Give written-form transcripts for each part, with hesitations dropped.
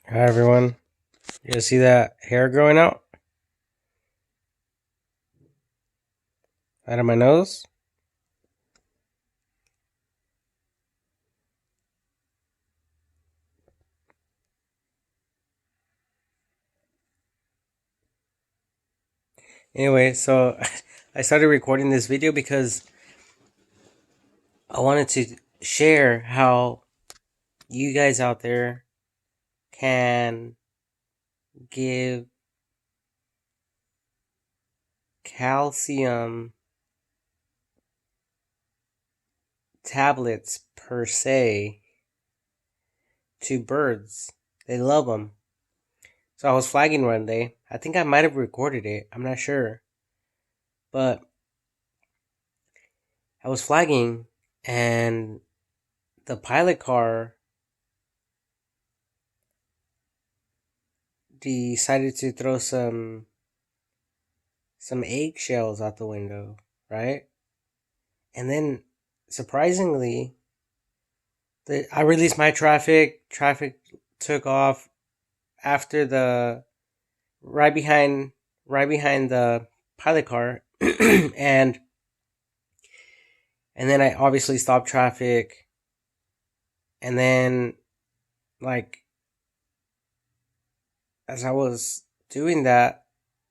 Hi everyone. You guys see that hair growing out of my nose? Anyway, so I started recording this video because I wanted to share how you guys out there can give calcium tablets per se to birds. They love them. So I was flagging one day. I think I might have recorded it. I'm not sure. But I was flagging and the pilot car decided to throw some eggshells out the window, right? And then surprisingly, I released my traffic. Traffic took off after the right behind right behind the pilot car, and then I obviously stopped traffic, and then like as I was doing that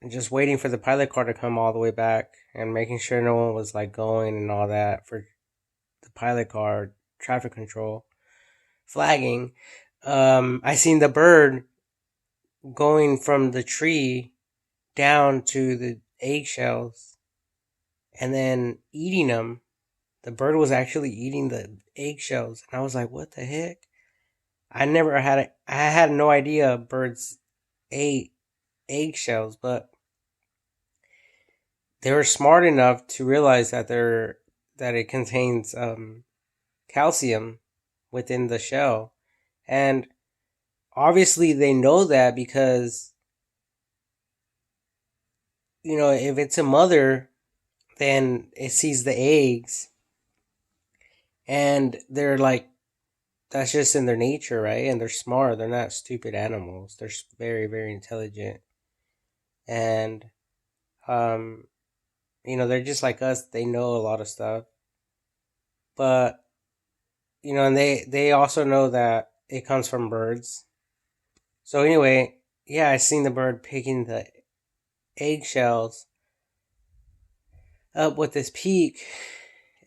and just waiting for the pilot car to come all the way back and making sure no one was like going and all that for the pilot car traffic control flagging, I seen the bird going from the tree down to the eggshells and then eating them. The bird was actually eating the eggshells, and I was like, "What the heck?" I had no idea birds ate eggshells, but they were smart enough to realize that it contains calcium within the shell, and obviously they know that because if it's a mother, then it sees the eggs, and they're like, that's just in their nature, right? And they're smart. They're not stupid animals. They're very, very intelligent, and um, they're just like us. They know a lot of stuff, but and they also know that it comes from birds. So anyway, yeah, I seen the bird picking the eggshells up with this peak,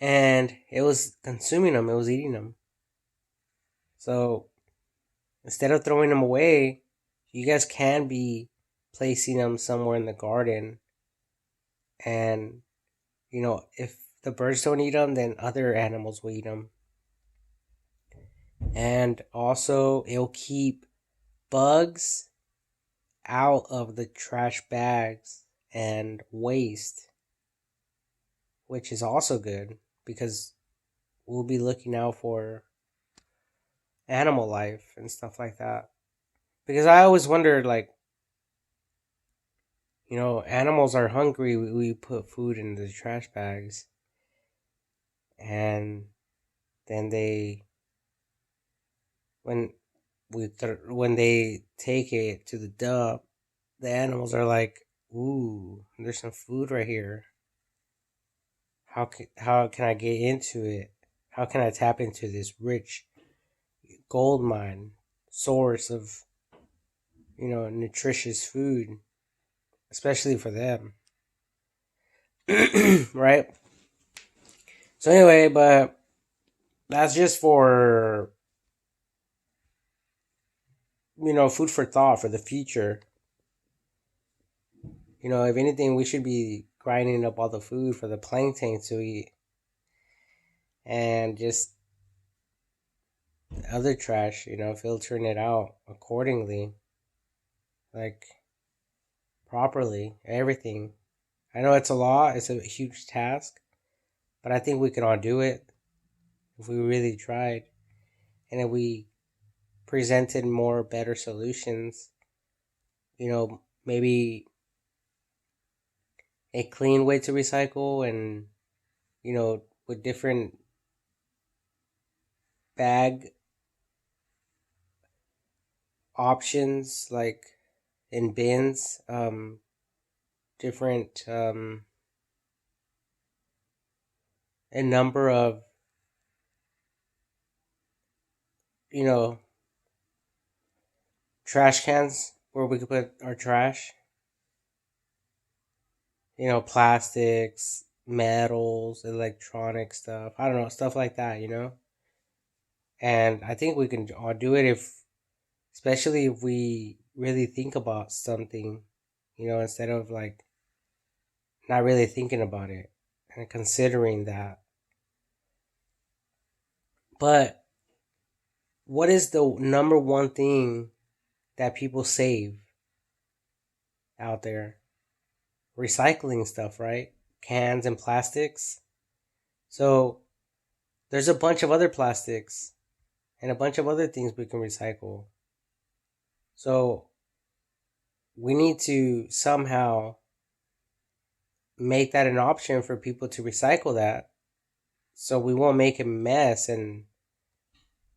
and it was consuming them. It was eating them. So instead of throwing them away, you guys can be placing them somewhere in the garden. And, if the birds don't eat them, then other animals will eat them. And also, it'll keep bugs out of the trash bags and waste, which is also good because we'll be looking out for animal life and stuff like that. Because I always wondered, like, animals are hungry. We put food in the trash bags, and then when when they take it to the dump, the animals are like, "Ooh, there's some food right here. How can I get into it? How can I tap into this rich gold mine source of nutritious food, especially for them, right?" So anyway, but that's just for food for thought for the future. If anything, we should be grinding up all the food for the plankton to eat, and just other trash, filtering it out accordingly, like properly, everything. I know it's a lot, it's a huge task, but I think we can all do it if we really tried, and if we presented more better solutions. Maybe a clean way to recycle, and with different bag options like in bins, different a number of you know trash cans where we could put our trash. Plastics, metals, electronic stuff. I don't know, stuff like that. And I think we can all do it especially if we really think about something, instead of like not really thinking about it and considering that. But what is the number one thing that people save out there? Recycling stuff, right? Cans and plastics. So there's a bunch of other plastics and a bunch of other things we can recycle. So we need to somehow make that an option for people to recycle that so we won't make a mess and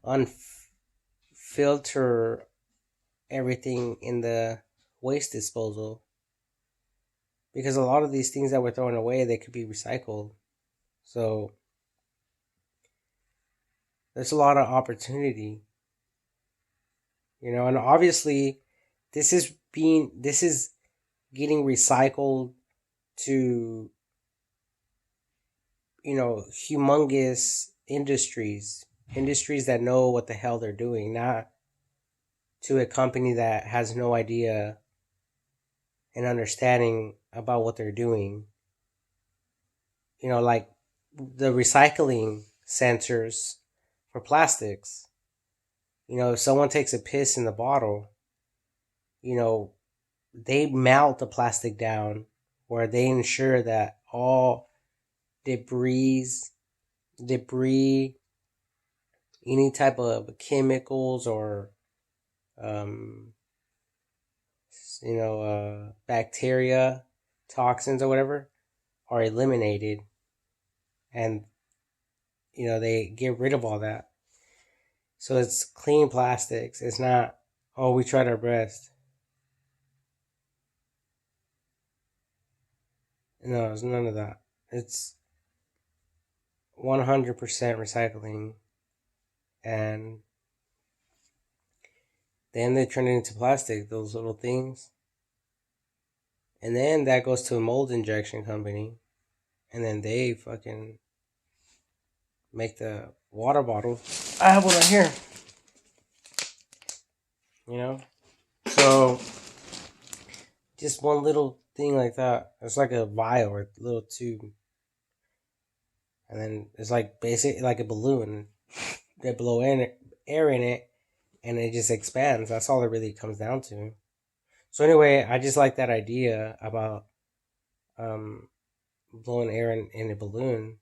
unfilter everything in the waste disposal, because a lot of these things that we're throwing away, they could be recycled. So there's a lot of opportunity, and obviously this is getting recycled to humongous industries that know what the hell they're doing, not to a company that has no idea and understanding about what they're doing. Like the recycling sensors for plastics. If someone takes a piss in the bottle, you know, they melt the plastic down where they ensure that all debris, debris, any type of chemicals or um, bacteria, toxins or whatever are eliminated, and they get rid of all that. So it's clean plastics. It's not, oh, we tried our best. No, it's none of that. It's 100% recycling, and then they turn it into plastic, those little things. And then that goes to a mold injection company, and then they fucking make the water bottle. I have one right here. You know? So, just one little thing like that. It's like a vial or a little tube. And then it's like basically like a balloon. They blow air in it, and it just expands. That's all it really comes down to. So anyway, I just like that idea about um, blowing air in a balloon.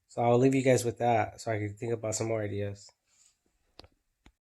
So I'll leave you guys with that so I can think about some more ideas.